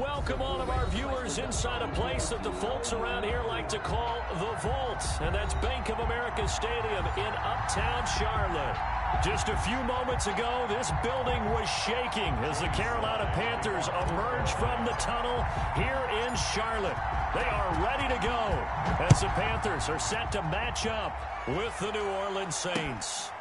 welcome all of our viewers inside a place that the folks around here like to call the Vault, and that's Bank of America Stadium in Uptown Charlotte. Just a few moments ago, this building was shaking as the Carolina Panthers emerged from the tunnel here in Charlotte. They are ready to go as the Panthers are set to match up with the New Orleans Saints.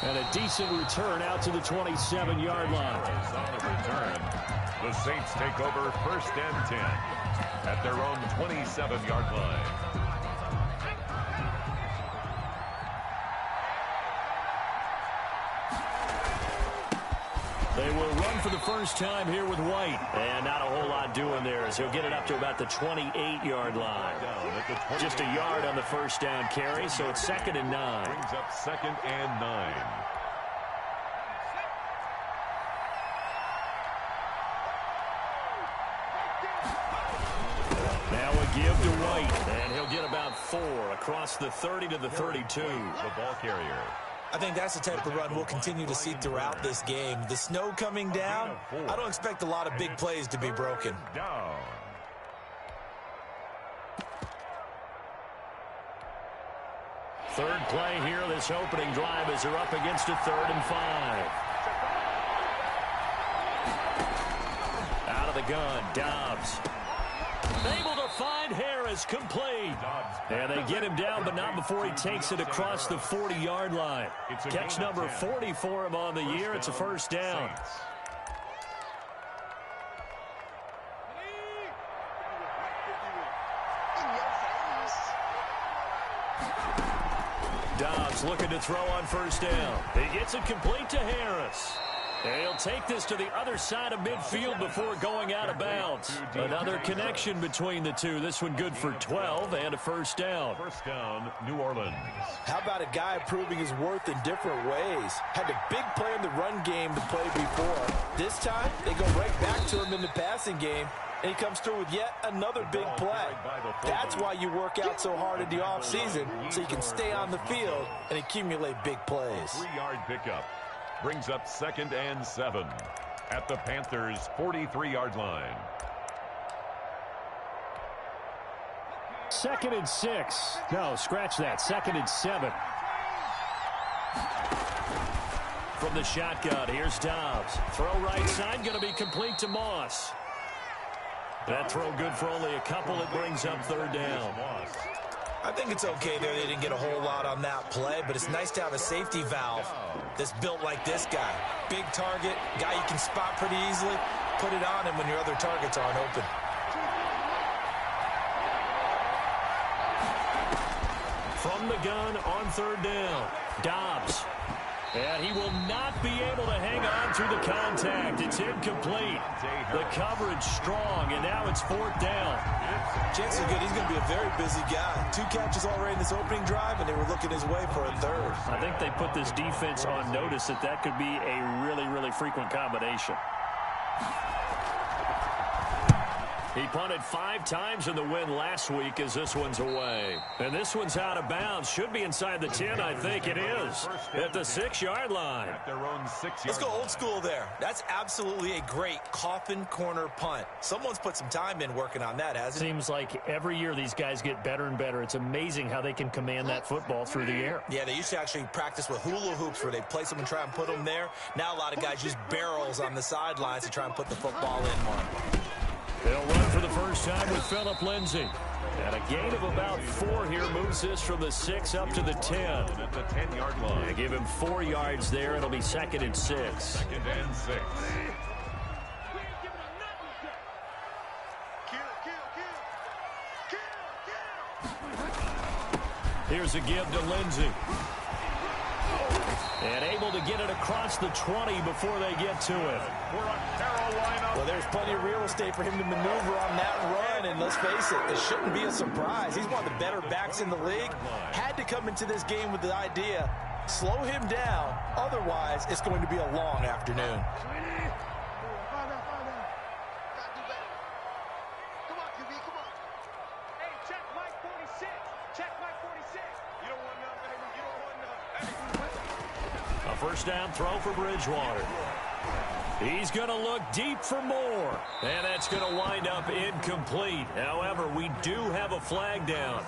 And a decent return out to the 27-yard line. On the return, the Saints take over 1st and 10 at their own 27-yard line. They will run for the first time here with White. And not a whole lot doing there as he'll get it up to about the 28-yard line. Just a yard on the first down carry, so it's 2nd and 9. Brings up 2nd and 9. Now a give to White, and he'll get about 4 across the 30 to the 32. The ball carrier. I think that's the type of run we'll continue to see throughout this game. The snow coming down, I don't expect a lot of big plays to be broken. Down. Third play here, this opening drive as they're up against a 3rd and 5. Out of the gun, Dobbs. Able to find Harris, complete. And they get him down, but not before he takes it across the 40-yard line. Catch number 40 for him on the year. It's a first down. Dobbs looking to throw on first down. He gets it complete to Harris. And he'll take this to the other side of midfield before going out of bounds. Another connection between the two. This one good for 12 and a first down. First down, New Orleans. How about a guy proving his worth in different ways? Had a big play in the run game to play before. This time, they go right back to him in the passing game, and he comes through with yet another big play. That's why you work out so hard in the offseason, so you can stay on the field and accumulate big plays. 3-yard pickup. Brings up 2nd and 7 at the Panthers' 43-yard line. 2nd and 6. No, scratch that. 2nd and 7. From the shotgun, here's Dobbs. Throw right side, going to be complete to Moss. That throw good for only a couple. It brings up 3rd down. I think it's okay there. They didn't get a whole lot on that play, but it's nice to have a safety valve that's built like this guy. Big target, guy you can spot pretty easily. Put it on him when your other targets aren't open. From the gun on 3rd down, Dobbs. And he will not be able to hang on through the contact. It's incomplete. The coverage strong, and now it's 4th down. Chances are good he's going to be a very busy guy. 2 catches already in this opening drive, and they were looking his way for a 3rd. I think they put this defense on notice that could be a really, really frequent combination. He punted 5 times in the win last week as this one's away. And this one's out of bounds. Should be inside the 10, I think it is. At the 6-yard line. At their own 6-yard Let's go old school there. That's absolutely a great coffin corner punt. Someone's put some time in working on that, hasn't it? Seems like every year these guys get better and better. It's amazing how they can command that football through the air. Yeah, they used to actually practice with hula hoops where they place them and try and put them there. Now a lot of guys use barrels on the sidelines to try and put the football in one. They'll run for the first time with Phillip Lindsay. And a gain of about 4 here moves this from the 6 up to the 10. At the 10-yard line. They give him 4 yards there. It'll be 2nd and 6. 2nd and 6. Here's a give to Lindsay. And able to get it across the 20 before they get to it. Well, there's plenty of real estate for him to maneuver on that run, and let's face it, it shouldn't be a surprise. He's one of the better backs in the league. Had to come into this game with the idea, slow him down, otherwise it's going to be a long afternoon. A first down throw for Bridgewater. He's going to look deep for more. And that's going to wind up incomplete. However, we do have a flag down.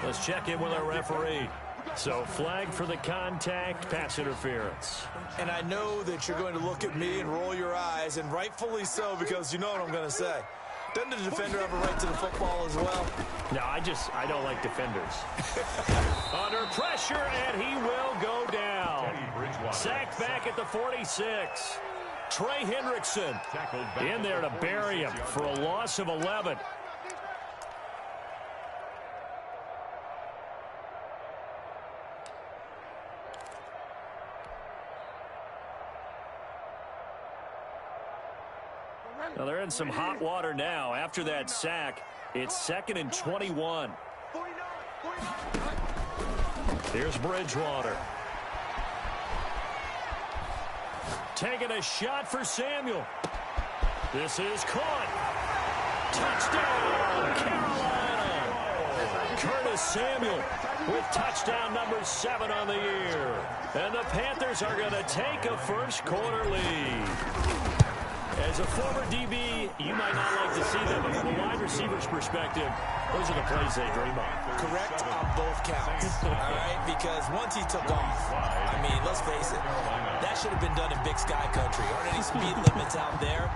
Let's check in with our referee. So flag for the contact, pass interference. And I know that you're going to look at me and roll your eyes, and rightfully so, because you know what I'm going to say. Doesn't the defender have a right to the football as well? No, I don't like defenders. Under pressure, and he will go down. Sacked back at the 46. Trey Hendrickson in there to bury him for a loss of 11. Now they're in some hot water now. After that sack, it's 2nd and 21. Here's Bridgewater. Taking a shot for Samuel. This is caught. Touchdown, Carolina. Curtis Samuel with touchdown number 7 on the year. And the Panthers are going to take a first quarter lead. As a former DB, you might not like to see them, but from a wide receiver's perspective, those are the plays they dream of. Correct on both counts, all right? Because once he took off, I mean, let's face it, that should have been done in Big Sky country. Aren't any speed limits out there?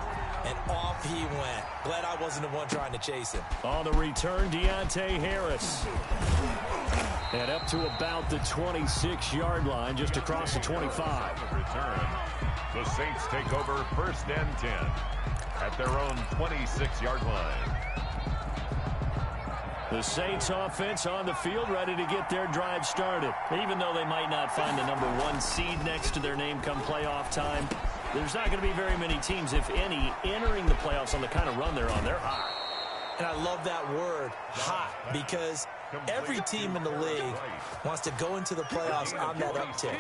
And off he went. Glad I wasn't the one trying to chase him. On the return, Deontay Harris. And up to about the 26-yard line, just across the 25. Return. The Saints take over 1st and 10 at their own 26-yard line. The Saints offense on the field, ready to get their drive started. Even though they might not find the number 1 seed next to their name come playoff time, there's not going to be very many teams, if any, entering the playoffs on the kind of run they're on. They're hot. And I love that word, hot, because every team in the league wants to go into the playoffs on that uptick.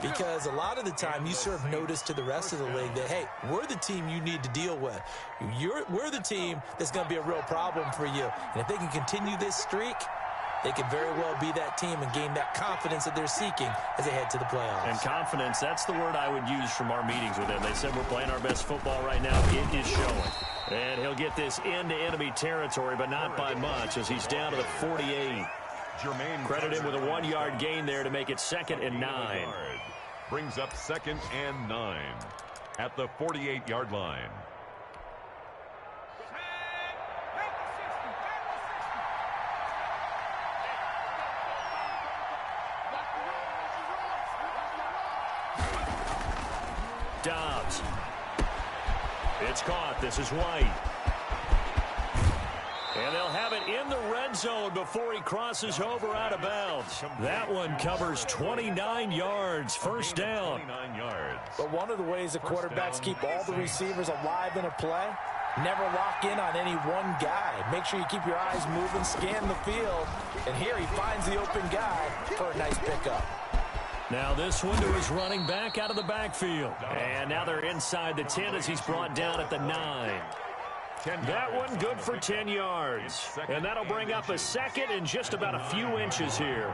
Because a lot of the time you serve notice to the rest of the league that, hey, we're the team you need to deal with. We're the team that's going to be a real problem for you. And if they can continue this streak, they could very well be that team and gain that confidence that they're seeking as they head to the playoffs. And confidence, that's the word I would use from our meetings with them. They said we're playing our best football right now. It is showing. And he'll get this into enemy territory, but not by much, as he's down to the 48. Credit him with a 1-yard gain there to make it 2nd and 9. Brings up 2nd and 9 at the 48-yard line. Dobbs. It's caught. This is White. And they'll have it in the red zone before he crosses over out of bounds. That one covers 29 yards. First down. 29 yards. But one of the ways the quarterbacks keep all the receivers alive in a play, never lock in on any one guy. Make sure you keep your eyes moving, scan the field. And here he finds the open guy for a nice pickup. Now this one to his running back out of the backfield. And now they're inside the 10 as he's brought down at the 9. That one good for 10 yards. And that'll bring up a 2nd and just about a few inches here.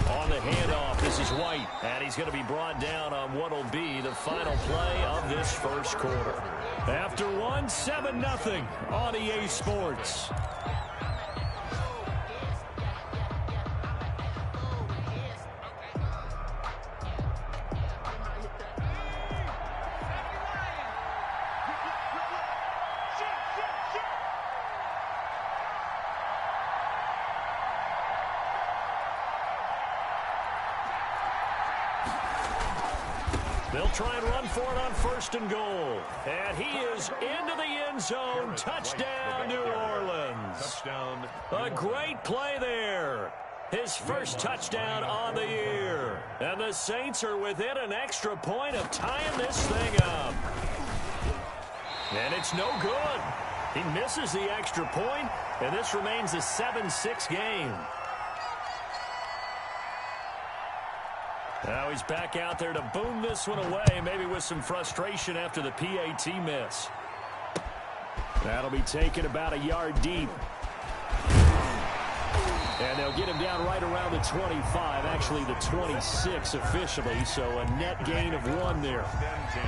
On the handoff, this is White. And he's going to be brought down on what will be the final play of this first quarter. After one, 7-0 on EA Sports. They'll try and run for it on 1st and goal. And he is into the end zone. Touchdown, New Orleans. Touchdown. A great play there. His first touchdown on the year. And the Saints are within an extra point of tying this thing up. And it's no good. He misses the extra point, and this remains a 7-6 game. Now he's back out there to boom this one away, maybe with some frustration after the PAT miss. That'll be taken about a yard deep. And they'll get him down right around the 25, actually the 26 officially, so a net gain of 1 there. 10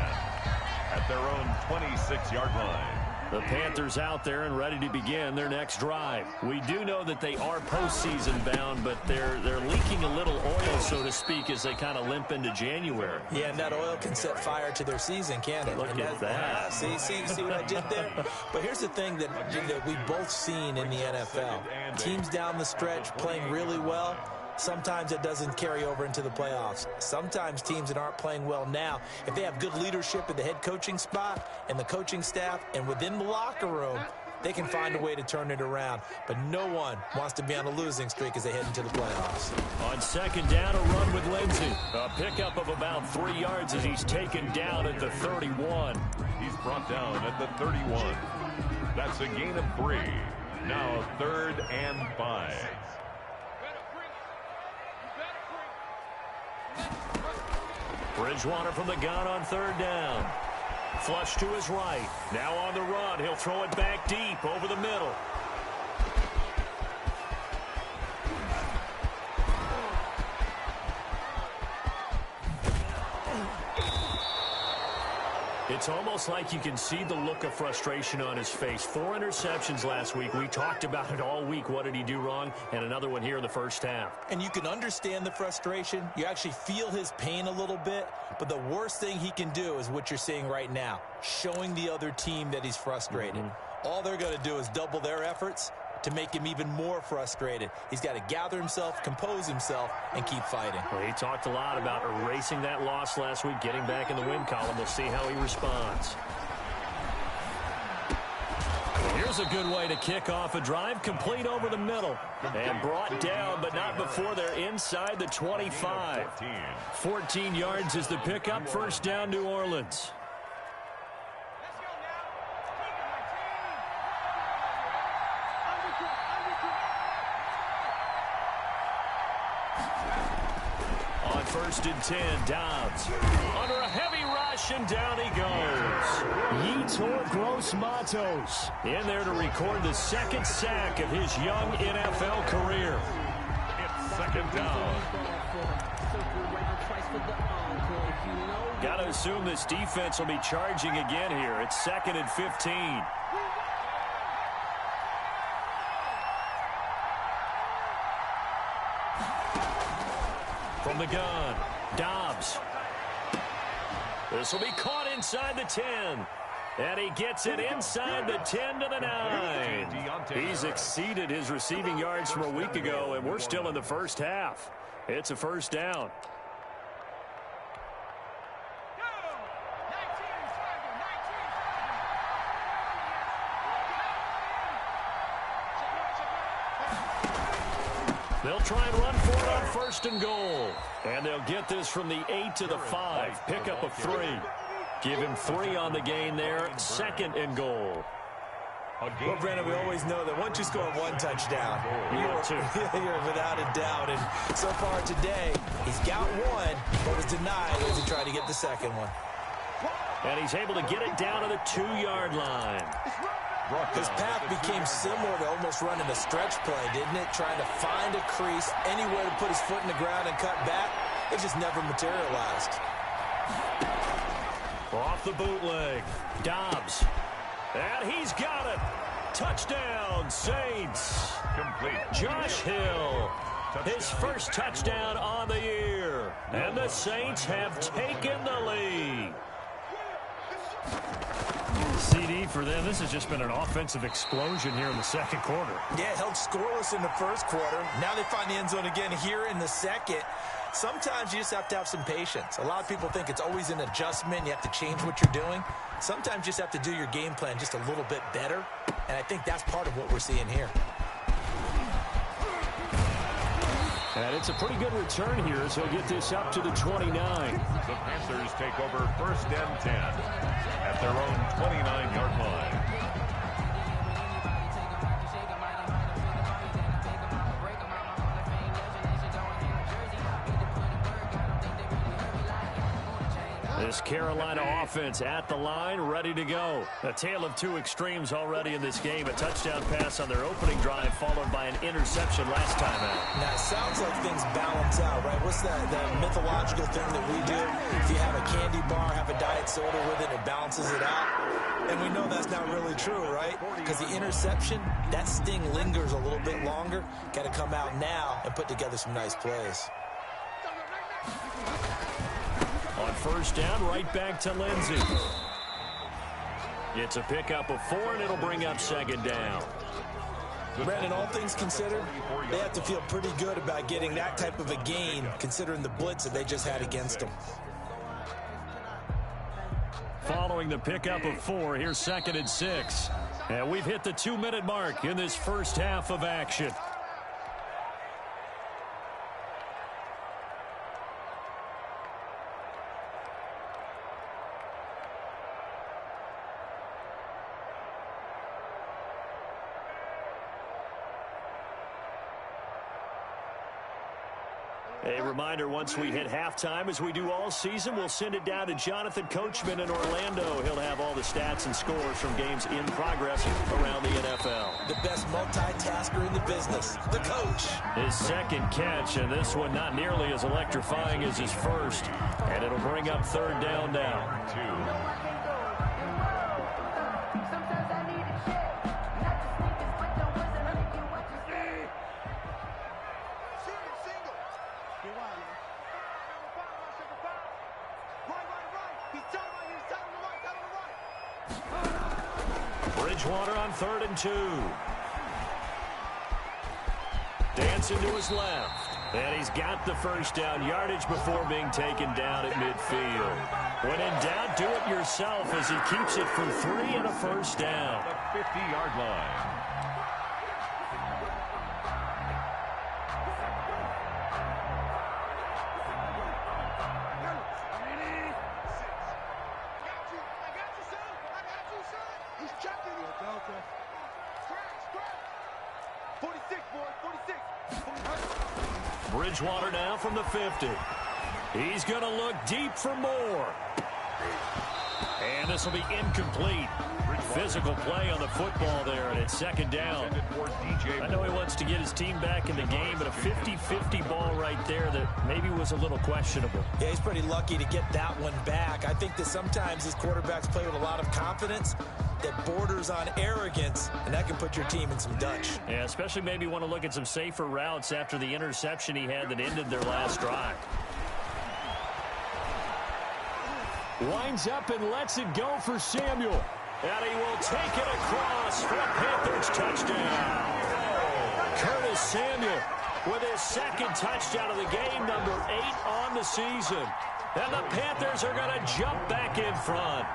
at their own 26-yard line. The Panthers out there and ready to begin their next drive. We do know that they are postseason bound, but they're leaking a little oil, so to speak, as they kind of limp into January. Yeah, and that oil can set fire to their season, can't it? Look at that. See what I did there? But here's the thing that we've both seen in the NFL. Teams down the stretch playing really well. Sometimes it doesn't carry over into the playoffs. Sometimes teams that aren't playing well now, if they have good leadership at the head coaching spot and the coaching staff and within the locker room, they can find a way to turn it around. But no one wants to be on a losing streak as they head into the playoffs. On second down, a run with Lindsey. A pickup of about 3 yards as he's taken down at the 31. He's brought down at the 31. That's a gain of 3. Now 3rd and 5. Bridgewater from the gun on 3rd down. Flush to his right. Now on the run. He'll throw it back deep over the middle. It's almost like you can see the look of frustration on his face. 4 interceptions last week. We talked about it all week. What did he do wrong? And another one here in the first half. And you can understand the frustration. You actually feel his pain a little bit. But the worst thing he can do is what you're seeing right now, showing the other team that he's frustrated. All they're going to do is double their efforts to make him even more frustrated. He's got to gather himself, compose himself, and keep fighting. Well, he talked a lot about erasing that loss last week, getting back in the win column. We'll see how he responds. Here's a good way to kick off a drive, complete over the middle. And brought down, but not before they're inside the 25. 14 yards is the pickup. First down, New Orleans. On 1st and 10, Dobbs under a heavy rush, and down he goes. Yetur Gross-Matos in there to record the 2nd sack of his young NFL career. It's 2nd down. Got to assume this defense will be charging again here. It's 2nd and 15. From the gun, Dobbs. This will be caught inside the 10. And he gets it inside the 10 to the 9. He's exceeded his receiving yards from a week ago, and we're still in the first half. It's a first down. They'll try and run for it on 1st and goal. And they'll get this from the 8 to the 5. Pickup of 3. Give him 3 on the gain there. 2nd and goal. Well, Brandon, we always know that once you score 1 touchdown, you're without a doubt. And so far today, he's got 1, but was denied as he tried to get the 2nd one. And he's able to get it down to the 2-yard line. His path became similar to almost running a stretch play, didn't it? Trying to find a crease, anywhere to put his foot in the ground and cut back. It just never materialized. Off the bootleg, Dobbs. And he's got it. Touchdown, Saints. Complete. Josh Hill, his first touchdown on the year. And the Saints have taken the lead. CD for them. This has just been an offensive explosion here in the 2nd quarter. Yeah, held scoreless in the 1st quarter. Now they find the end zone again here in the 2nd. Sometimes you just have to have some patience. A lot of people think it's always an adjustment. You have to change what you're doing. Sometimes you just have to do your game plan just a little bit better. And I think that's part of what we're seeing here. And it's a pretty good return here as he'll get this up to the 29. The Panthers take over 1st and 10 at their own 29-yard line. This Carolina offense at the line, ready to go. A tale of two extremes already in this game. A touchdown pass on their opening drive, followed by an interception last time out. Now, it sounds like things balance out, right? What's that mythological thing that we do? If you have a candy bar, have a diet soda with it, it balances it out. And we know that's not really true, right? Because the interception, that sting lingers a little bit longer. Got to come out now and put together some nice plays. On first down, right back to Lindsey. It's a pickup of 4, and it'll bring up second down. Brandon, all things considered, they have to feel pretty good about getting that type of a gain, considering the blitz that they just had against them. Following the pickup of 4, here's 2nd and 6. And we've hit the 2-minute mark in this first half of action. A reminder, once we hit halftime, as we do all season, we'll send it down to Jonathan Coachman in Orlando. He'll have all the stats and scores from games in progress around the NFL. The best multitasker in the business, the coach. His second catch, and this one not nearly as electrifying as his first. And it'll bring up third down now. 2. Bridgewater on 3rd and 2. Dancing to his left. And he's got the first down yardage before being taken down at midfield. When in doubt, do it yourself as he keeps it for 3 and a first down. The 50-yard line. Bridgewater now from the 50. He's going to look deep for more. And this will be incomplete. Physical play on the football there, and it's second down. I know he wants to get his team back in the game, but a 50-50 ball right there that maybe was a little questionable. Yeah, he's pretty lucky to get that one back. I think that sometimes his quarterbacks play with a lot of confidence that borders on arrogance, and that can put your team in some Dutch. Yeah, especially maybe want to look at some safer routes after the interception he had that ended their last drive. Winds up and lets it go for Samuel. And he will take it across for a Panthers touchdown. Curtis Samuel with his second touchdown of the game, number 8 on the season. And the Panthers are going to jump back in front.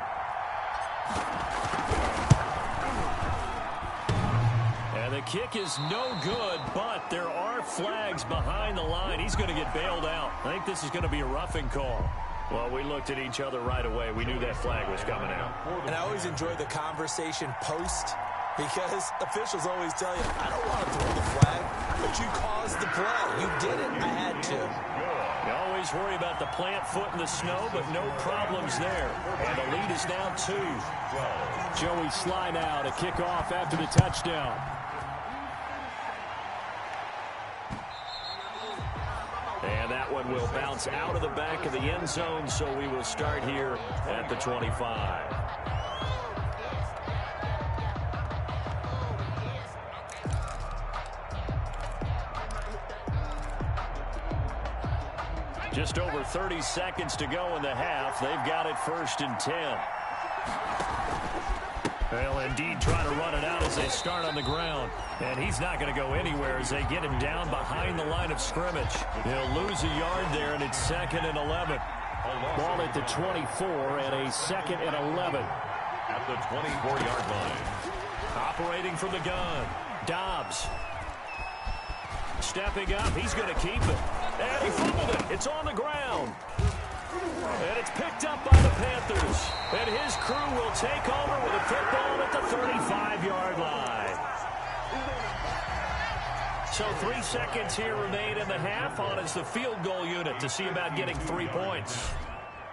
And the kick is no good, but there are flags behind the line. He's going to get bailed out. I think this is going to be a roughing call. Well, we looked at each other right away. We knew that flag was coming out. And I always enjoy the conversation post, because officials always tell you, I don't want to throw the flag, but you caused the play. You did it. I had to. You always worry about the plant foot in the snow, but no problems there. And the lead is now 2. Joey Sly now to kick off after the touchdown. And that one will bounce out of the back of the end zone, so we will start here at the 25. Just over 30 seconds to go in the half. They've got it 1st and 10. They'll indeed try to run it out as they start on the ground. And he's not going to go anywhere as they get him down behind the line of scrimmage. He'll lose a yard there, and it's 2nd and 11. Ball at the 24 and a 2nd and 11. At the 24-yard line. Operating from the gun. Dobbs. Stepping up. He's going to keep it. And he fumbled it. It's on the ground. And it's picked up by the Panthers. And his crew will take over with a football at the 35-yard line. So 3 seconds here remain in the half. On is the field goal unit to see about getting 3 points.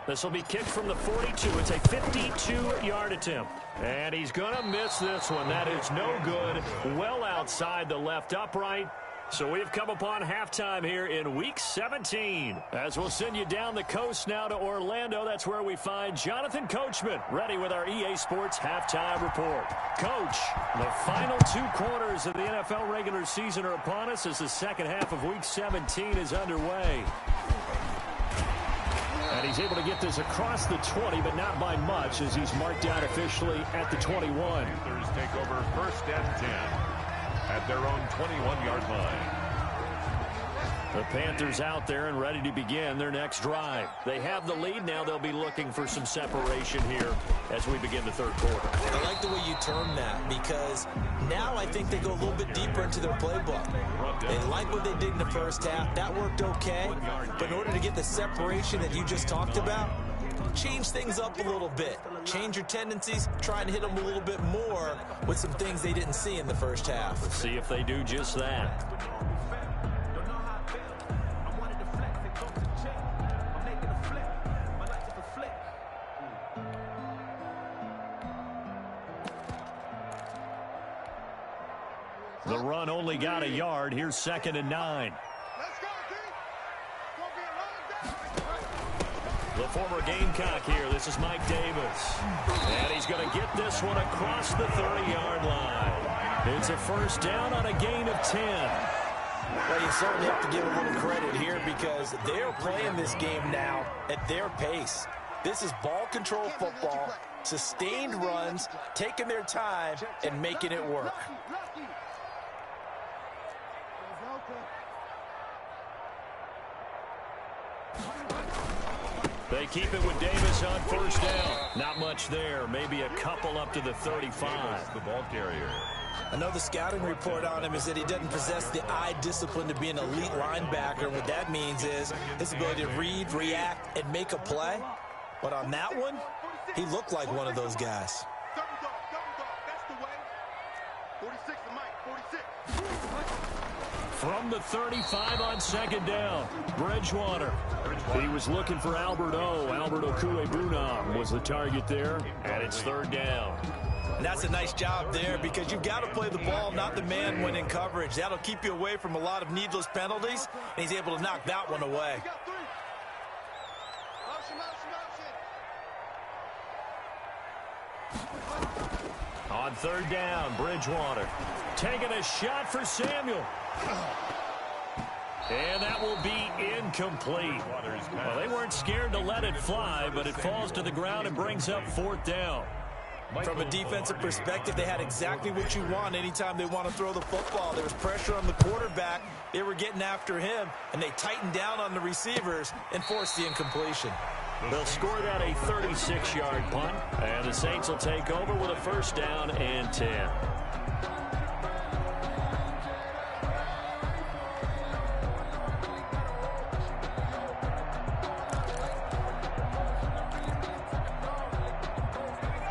This will be kicked from the 42. It's a 52-yard attempt. And he's going to miss this one. That is no good. Well outside the left upright. So we've come upon halftime here in Week 17. As we'll send you down the coast now to Orlando, that's where we find Jonathan Coachman, ready with our EA Sports Halftime Report. Coach, the final 2 quarters of the NFL regular season are upon us as the second half of Week 17 is underway. And he's able to get this across the 20, but not by much, as he's marked down officially at the 21. Panthers take over 1st and 10 at their own 21-yard line. The Panthers out there and ready to begin their next drive. They have the lead. Now they'll be looking for some separation here as we begin the third quarter. I like the way you term that, because now I think they go a little bit deeper into their playbook. They like what they did in the first half. That worked okay. But in order to get the separation that you just talked about, change things up a little bit. Change your tendencies. Try and hit them a little bit more with some things they didn't see in the first half. Let's see if they do just that. The run only got a yard. Here's 2nd and 9. The former Gamecock here. This is Mike Davis. And he's going to get this one across the 30-yard line. It's a first down on a gain of 10. Well, you certainly have to give a little credit here, because they're playing this game now at their pace. This is ball control football, sustained runs, taking their time, and making it work. They keep it with Davis on first down. Not much there. Maybe a couple up to the 35. The ball carrier. I know the scouting report on him is that he doesn't possess the eye discipline to be an elite linebacker. What that means is his ability to read, react, and make a play. But on that one, he looked like one of those guys. From the 35 on 2nd down, Bridgewater. He was looking for Albert O. Albert Okuegbunam was the target there, and it's 3rd down. And that's a nice job there, because you've got to play the ball, not the man when in coverage. That'll keep you away from a lot of needless penalties, and he's able to knock that one away. On 3rd down, Bridgewater taking a shot for Samuel. And that will be incomplete. Well, they weren't scared to let it fly, but it falls to the ground and brings up 4th down. From a defensive perspective, they had exactly what you want anytime they want to throw the football. There was pressure on the quarterback. They were getting after him, and they tightened down on the receivers and forced the incompletion. They'll score that a 36-yard punt, and the Saints will take over with a 1st down and 10.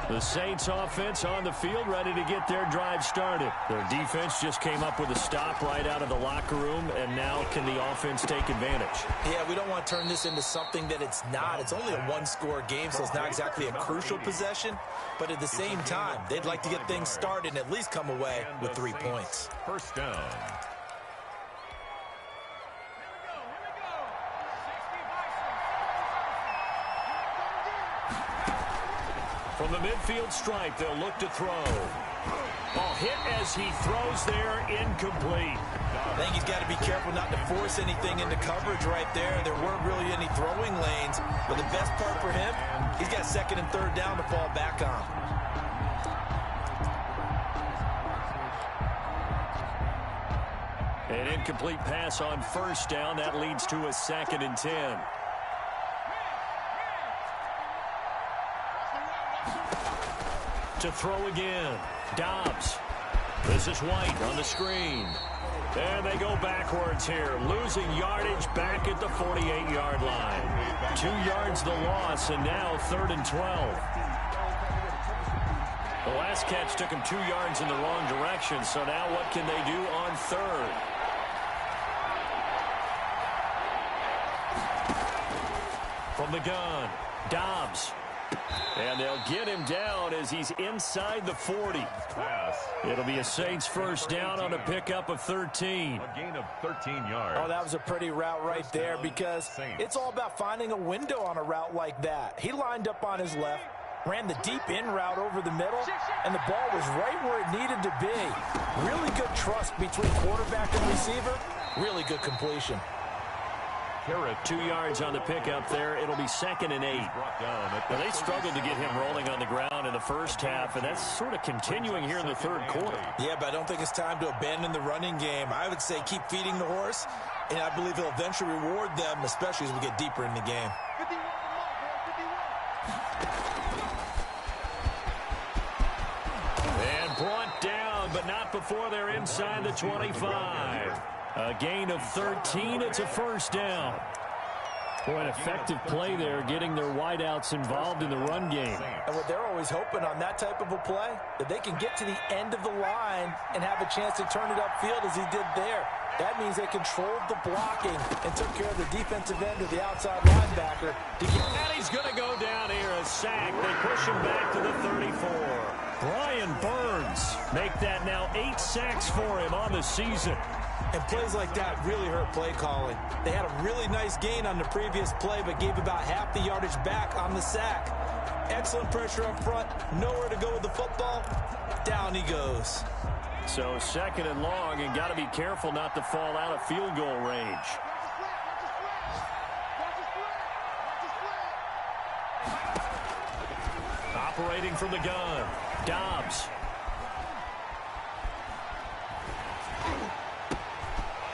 The Saints offense on the field, ready to get their drive started. Their defense just came up with a stop right out of the locker room, and now can the offense take advantage? Yeah, we don't want to turn this into something that it's not. It's only a one-score game, so it's not exactly a crucial possession. But at the same time, they'd like to get things started and at least come away with 3 points. 1st down. From the midfield stripe, they'll look to throw. Ball hit as he throws there, incomplete. I think he's got to be careful not to force anything into coverage right there. There weren't really any throwing lanes. But the best part for him, he's got 2nd and 3rd down to fall back on. An incomplete pass on 1st down. That leads to a 2nd and 10. To throw again. Dobbs. This is White on the screen. And they go backwards here. Losing yardage back at the 48-yard line. 2 yards the loss, and now 3rd and 12. The last catch took him 2 yards in the wrong direction, so now what can they do on 3rd? From the gun, Dobbs. And they'll get him down as he's inside the 40. It'll be a Saints first down on a pickup of 13. A gain of 13 yards. Oh, that was a pretty route right there because it's all about finding a window on a route like that. He lined up on his left, ran the deep in route over the middle, and the ball was right where it needed to be. Really good trust between quarterback and receiver. Really good completion. 2 yards on the pickup there. It'll be 2nd and 8. Now, they struggled to get him rolling on the ground in the first half, and that's sort of continuing here in the third quarter. Yeah, but I don't think it's time to abandon the running game. I would say keep feeding the horse, and I believe he'll eventually reward them, especially as we get deeper in the game. And brought down, but not before they're inside the 25. A gain of 13. It's a first down. Boy, an effective play there, getting their wideouts involved in the run game. And what they're always hoping on that type of a play, that they can get to the end of the line and have a chance to turn it upfield as he did there. That means they controlled the blocking and took care of the defensive end of the outside linebacker. And he's going to go down here, a sack. They push him back to the 34. Brian Burns make that now 8 sacks for him on the season. And plays like that really hurt play calling. They had a really nice gain on the previous play, but gave about half the yardage back on the sack. Excellent pressure up front. Nowhere to go with the football. Down he goes. So 2nd and long, and got to be careful not to fall out of field goal range. Operating from the gun, Dobbs.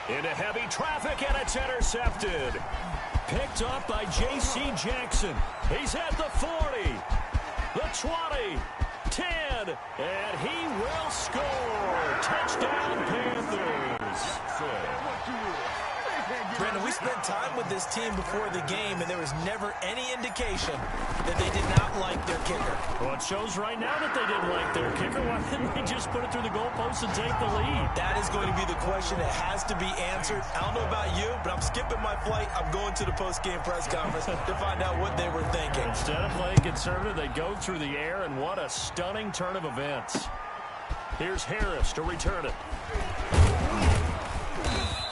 Into heavy traffic, and it's intercepted. Picked up by J.C. Jackson. He's at the 40, the 20, 10, and he will score. Touchdown, Panthers. Brandon, we spent time with this team before the game, and there was never any indication that they did not like their kicker. Well, it shows right now that they didn't like their kicker. Why didn't they just put it through the goalpost and take the lead? That is going to be the question that has to be answered. I don't know about you, but I'm skipping my flight. I'm going to the post-game press conference to find out what they were thinking. Instead of playing conservative, they go through the air, and what a stunning turn of events. Here's Harris to return it.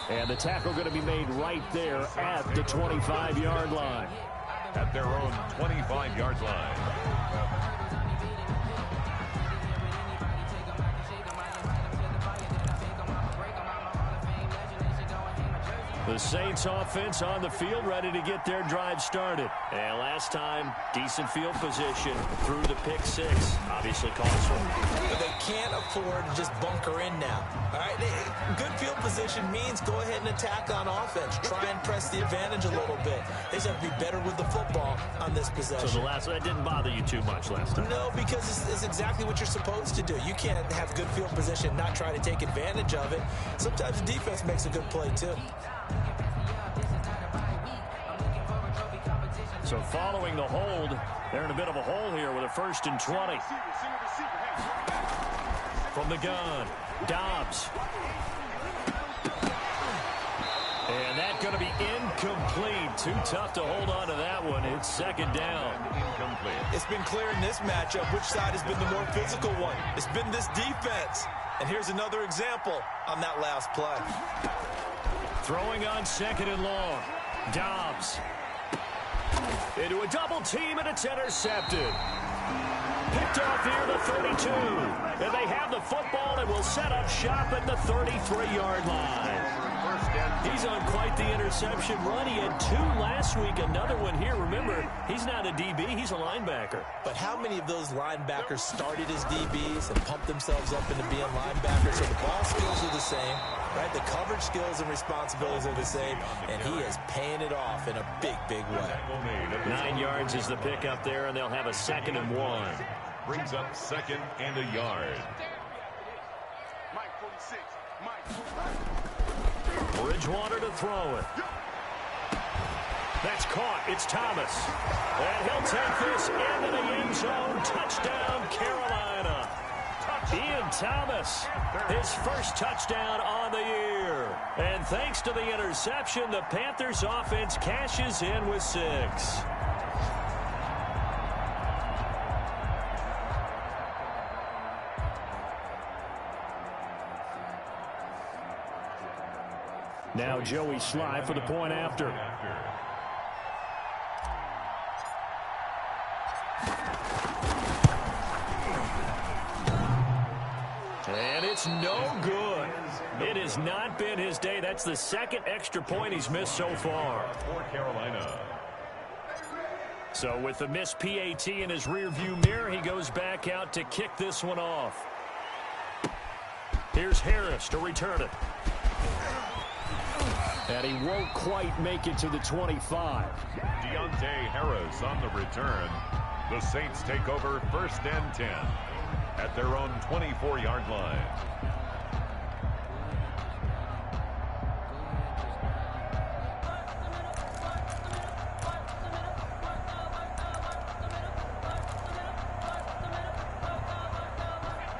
And the tackle going to be made right there at the 25-yard line. At their own 25-yard line. The Saints offense on the field, ready to get their drive started. And last time, decent field position through the pick 6. Obviously costly. But they can't afford to just bunker in now. All right, good field position means go ahead and attack on offense. Try and press the advantage a little bit. They just have to be better with the football on this possession. So that didn't bother you too much last time? No, because it's exactly what you're supposed to do. You can't have good field position and not try to take advantage of it. Sometimes the defense makes a good play too. So following the hold, they're in a bit of a hole here with a 1st and 20. From the gun, Dobbs. And that's going to be incomplete. Too tough to hold on to that one. It's 2nd down. Incomplete. It's been clear in this matchup which side has been the more physical one. It's been this defense. And here's another example on that last play. Throwing on 2nd and long. Dobbs. Into a double team, and it's intercepted. Picked off here, the 32. And they have the football and will set up shop at the 33-yard line. He's on quite the interception run. He had 2 last week, another one here. Remember, he's not a DB, he's a linebacker. But how many of those linebackers started as DBs and pumped themselves up into being linebackers? So the ball skills are the same, right? The coverage skills and responsibilities are the same, and he is paying it off in a big, big way. 9 yards is the pickup there, and they'll have a 2nd and 1. Brings up 2nd and a yard. Bridgewater to throw it. That's caught. It's Thomas. And he'll take this into the end zone. Touchdown, Carolina. Ian Thomas, his first touchdown on the year. And thanks to the interception, the Panthers offense cashes in with 6. Now Joey Sly for the point after. And it's no good. It has not been his day. That's the second extra point he's missed so far. For Carolina. So with the missed PAT in his rearview mirror, he goes back out to kick this one off. Here's Harris to return it. And he won't quite make it to the 25. Deontay Harris on the return. The Saints take over 1st and 10 at their own 24-yard line.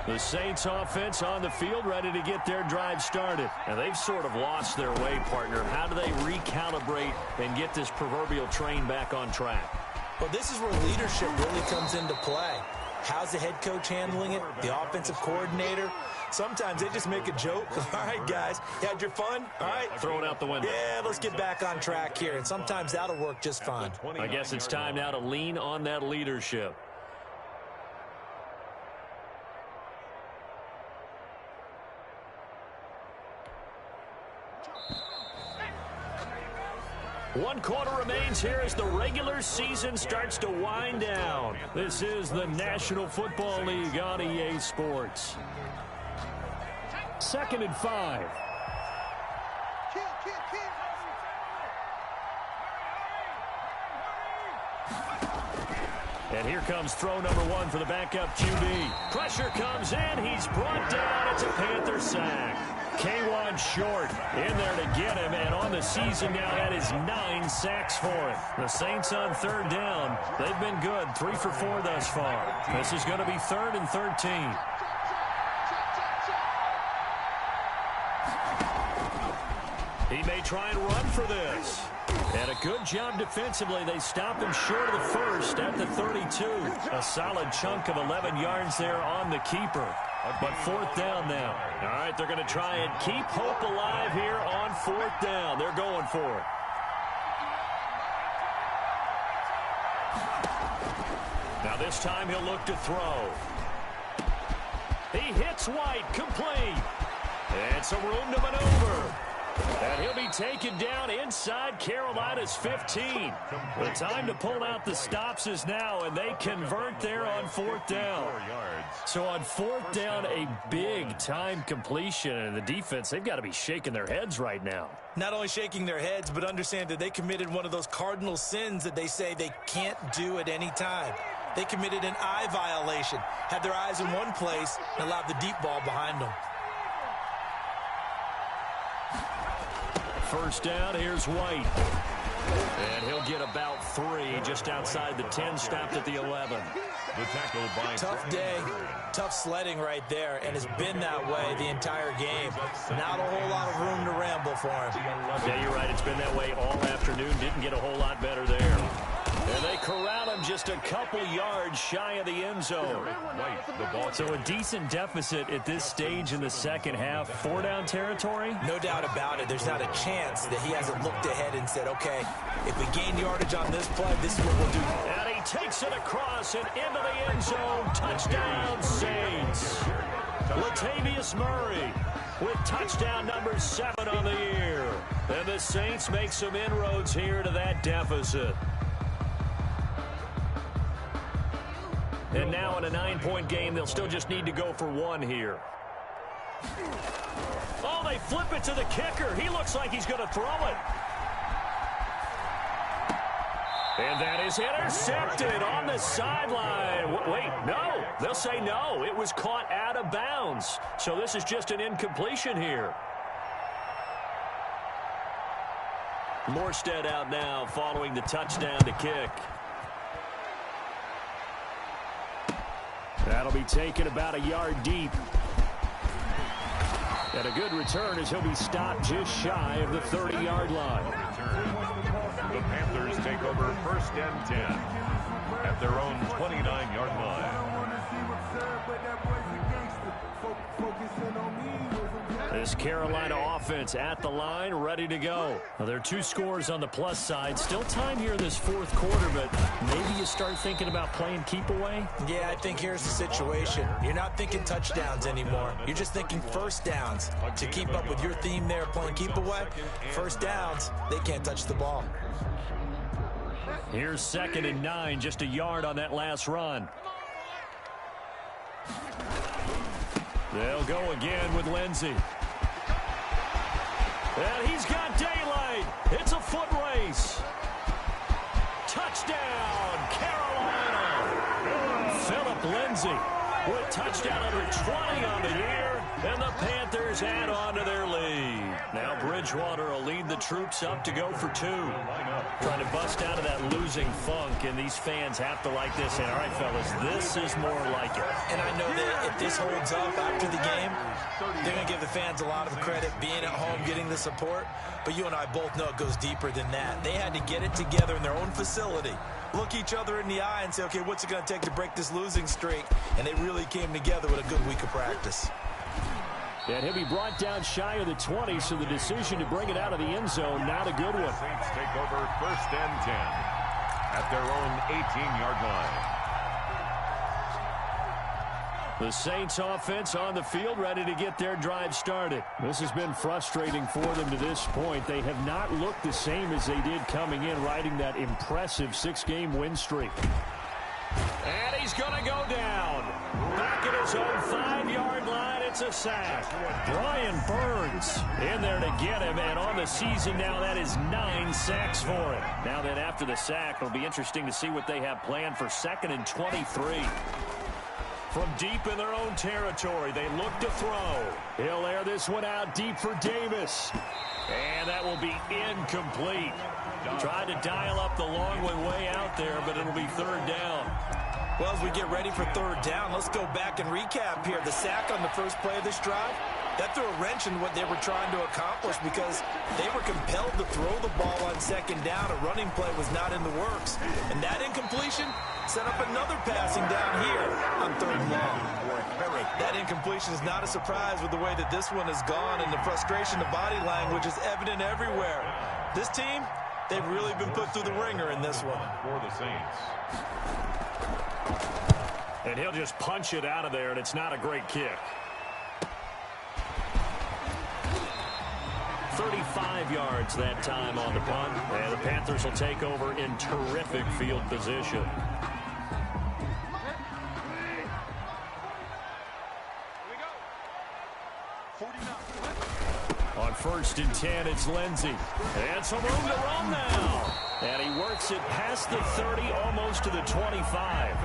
The Saints offense on the field ready to get their drive started. And they've sort of lost their way, partner. How do they recalibrate and get this proverbial train back on track? Well, this is where leadership really comes into play. How's the head coach handling it? The offensive coordinator? Sometimes they just make a joke. All right, guys, you had your fun? All right. Throw it out the window. Yeah, let's get back on track here. And sometimes that'll work just fine. I guess it's time now to lean on that leadership. One quarter remains here as the regular season starts to wind down. This is the National Football League on EA Sports. 2nd and 5. And here comes throw number 1 for the backup QB. Pressure comes in. He's brought down. It's a Panther sack. K1 short in there to get him, and on the season now, that is 9 sacks for him. The Saints on 3rd down. They've been good, 3 for 4 thus far. This is going to be 3rd and 13. He may try and run for this. And a good job defensively. They stop him short of the first at the 32. A solid chunk of 11 yards there on the keeper. But 4th down now. All right, they're going to try and keep hope alive here on 4th down. They're going for it. Now this time he'll look to throw. He hits White, complete. And some room to maneuver. And he'll be taken down inside Carolina's 15. The time to pull out the stops is now, and they convert there on 4th down. So on 4th down, a big-time completion. And the defense, they've got to be shaking their heads right now. Not only shaking their heads, but understand that they committed one of those cardinal sins that they say they can't do at any time. They committed an eye violation, had their eyes in one place, and allowed the deep ball behind them. 1st down, here's White. And he'll get about 3 just outside the 10, stopped at the 11. The tackle by tough day, tough sledding right there, and it's been that way the entire game. Not a whole lot of room to ramble for him. Yeah, you're right. It's been that way all afternoon. Didn't get a whole lot better there. And they corral him just a couple yards shy of the end zone. So a decent deficit at this stage in the second half. 4-down territory? No doubt about it. There's not a chance that he hasn't looked ahead and said, okay, if we gain yardage on this play, this is what we'll do. And he takes it across and into the end zone. Touchdown, Saints. Latavius Murray with touchdown number 7 on the year. And the Saints make some inroads here to that deficit. And now in a 9-point game, they'll still just need to go for 1 here. Oh, they flip it to the kicker. He looks like he's going to throw it. And that is intercepted on the sideline. Wait, no. They'll say no. It was caught out of bounds. So this is just an incompletion here. Morstead out now following the touchdown to kick. That'll be taken about a yard deep. And a good return as he'll be stopped just shy of the 30-yard line. The Panthers take over 1st and 10 at their own 29-yard line. This Carolina offense at the line, ready to go. Well, there are 2 scores on the plus side. Still time here in this fourth quarter, but maybe you start thinking about playing keep away? Yeah, I think here's the situation. You're not thinking touchdowns anymore. You're just thinking first downs. To keep up with your theme there, playing keep away, first downs, they can't touch the ball. Here's 2nd and 9, just a yard on that last run. They'll go again with Lindsey. And he's got daylight. It's a foot race. Touchdown, Carolina. Phillip Lindsey with touchdown number 20 on the year. And the Panthers add on to their lead. Now Bridgewater will lead the troops up to go for 2. Trying to bust out of that losing funk, and these fans have to like this. And all right, fellas, this is more like it. And I know that if this holds up after the game, they're going to give the fans a lot of credit being at home, getting the support. But you and I both know it goes deeper than that. They had to get it together in their own facility, look each other in the eye and say, okay, what's it going to take to break this losing streak? And they really came together with a good week of practice. And he'll be brought down shy of the 20, so the decision to bring it out of the end zone, not a good one. Saints take over 1st and 10 at their own 18-yard line. The Saints offense on the field, ready to get their drive started. This has been frustrating for them to this point. They have not looked the same as they did coming in, riding that impressive 6-game win streak. And he's going to go down. Back at his own 5-yard line, it's a sack. Brian Burns in there to get him, and on the season now, that is 9 sacks for him. Now then, after the sack, it'll be interesting to see what they have planned for 2nd and 23. From deep in their own territory, they look to throw. He'll air this one out deep for Davis. And that will be incomplete. Tried to dial up the long one way out there, but it'll be 3rd down. Well, as we get ready for 3rd down, let's go back and recap here. The sack on the first play of this drive, that threw a wrench in what they were trying to accomplish because they were compelled to throw the ball on 2nd down. A running play was not in the works. And that incompletion set up another passing down here on 3rd and long. That incompletion is not a surprise with the way that this one has gone, and the frustration, the body language is evident everywhere. This team, they've really been put through the ringer in this one. For the Saints. And he'll just punch it out of there, and it's not a great kick. 35 yards that time on the punt. And the Panthers will take over in terrific field position. On 1st and 10, it's Lindsey. And some room to run now. And he works it past the 30, almost to the 25.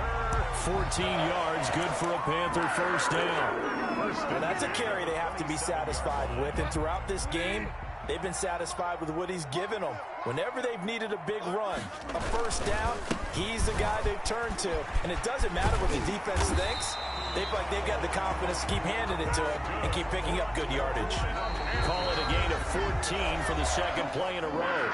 14 yards, good for a Panther 1st down. Well, that's a carry they have to be satisfied with. And throughout this game, they've been satisfied with what he's given them. Whenever they've needed a big run, a 1st down, he's the guy they've turned to. And it doesn't matter what the defense thinks. They've got the confidence to keep handing it to him and keep picking up good yardage. Call it a gain of 14 for the 2nd play in a row.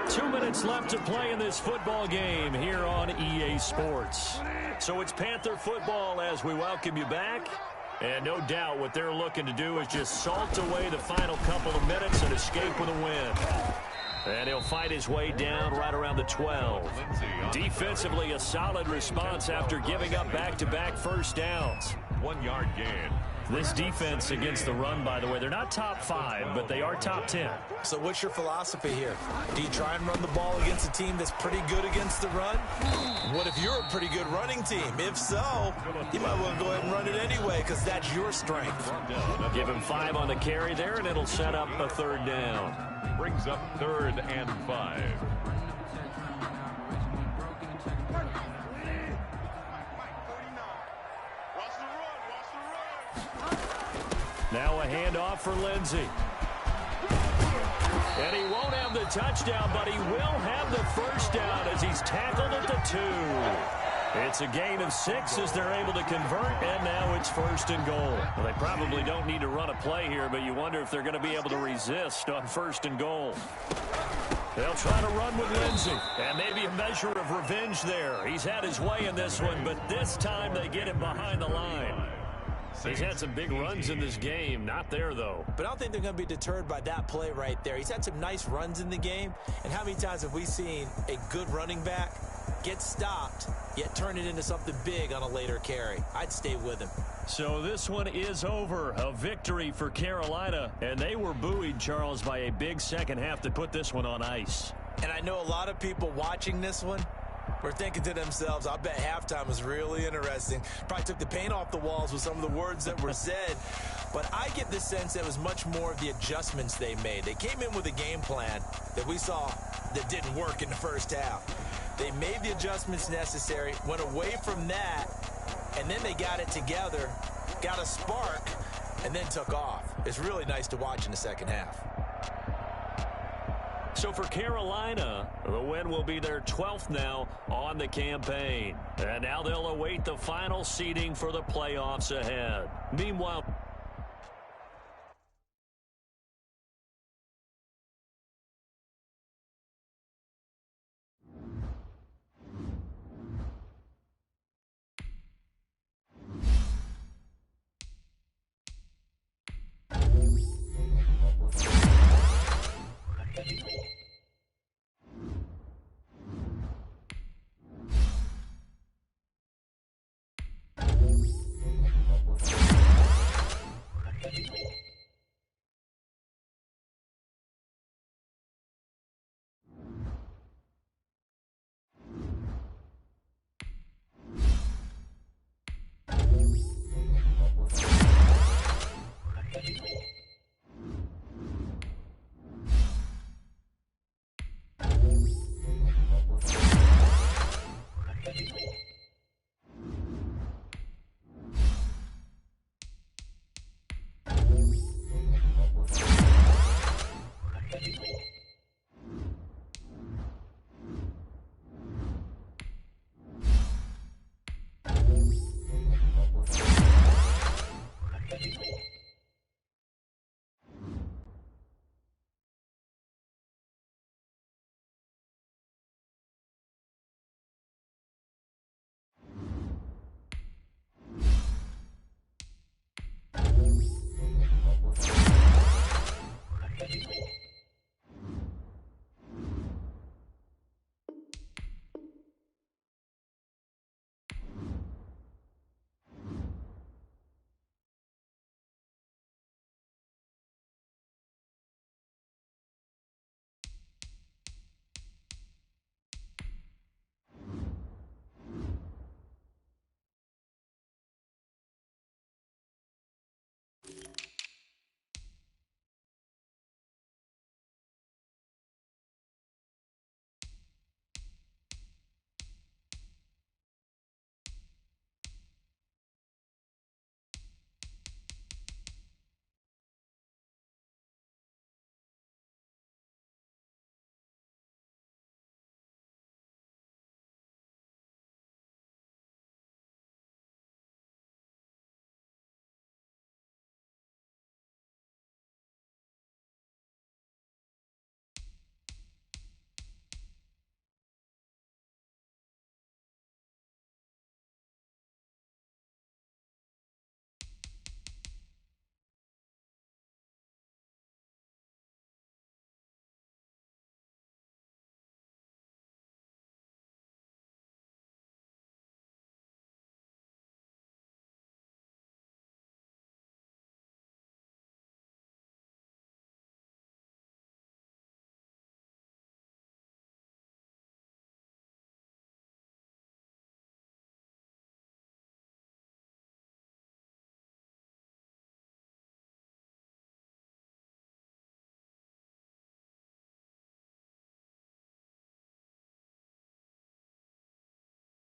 2 minutes left to play in this football game here on EA Sports. So it's Panther football as we welcome you back. And no doubt what they're looking to do is just salt away the final couple of minutes and escape with a win. And he'll fight his way down right around the 12. Defensively, a solid response after giving up back-to-back 1st downs. 1-yard gain. This defense against the run, by the way, they're not top 5, but they are top 10. So what's your philosophy here? Do you try and run the ball against a team that's pretty good against the run? What if you're a pretty good running team? If so, you might want to go ahead and run it anyway because that's your strength. Give him 5 on the carry there, and it'll set up a 3rd down. Brings up 3rd and 5. Now a handoff for Lindsey. And he won't have the touchdown, but he will have the 1st down as he's tackled at the 2. It's a gain of 6 as they're able to convert, and now it's 1st and goal. Well, they probably don't need to run a play here, but you wonder if they're going to be able to resist on 1st and goal. They'll try to run with Lindsey, and maybe a measure of revenge there. He's had his way in this one, but this time they get him behind the line. He's had some big runs in this game. Not there, though. But I don't think they're going to be deterred by that play right there. He's had some nice runs in the game. And how many times have we seen a good running back get stopped, yet turn it into something big on a later carry? I'd stay with him. So this one is over. A victory for Carolina. And they were buoyed, Charles, by a big second half to put this one on ice. And I know a lot of people watching this one were thinking to themselves, I bet halftime was really interesting. Probably took the paint off the walls with some of the words that were said. But I get the sense that it was much more of the adjustments they made. They came in with a game plan that we saw that didn't work in the first half. They made the adjustments necessary, went away from that, and then they got it together, got a spark, and then took off. It's really nice to watch in the second half. So for Carolina, the win will be their 12th now on the campaign. And now they'll await the final seeding for the playoffs ahead. Meanwhile,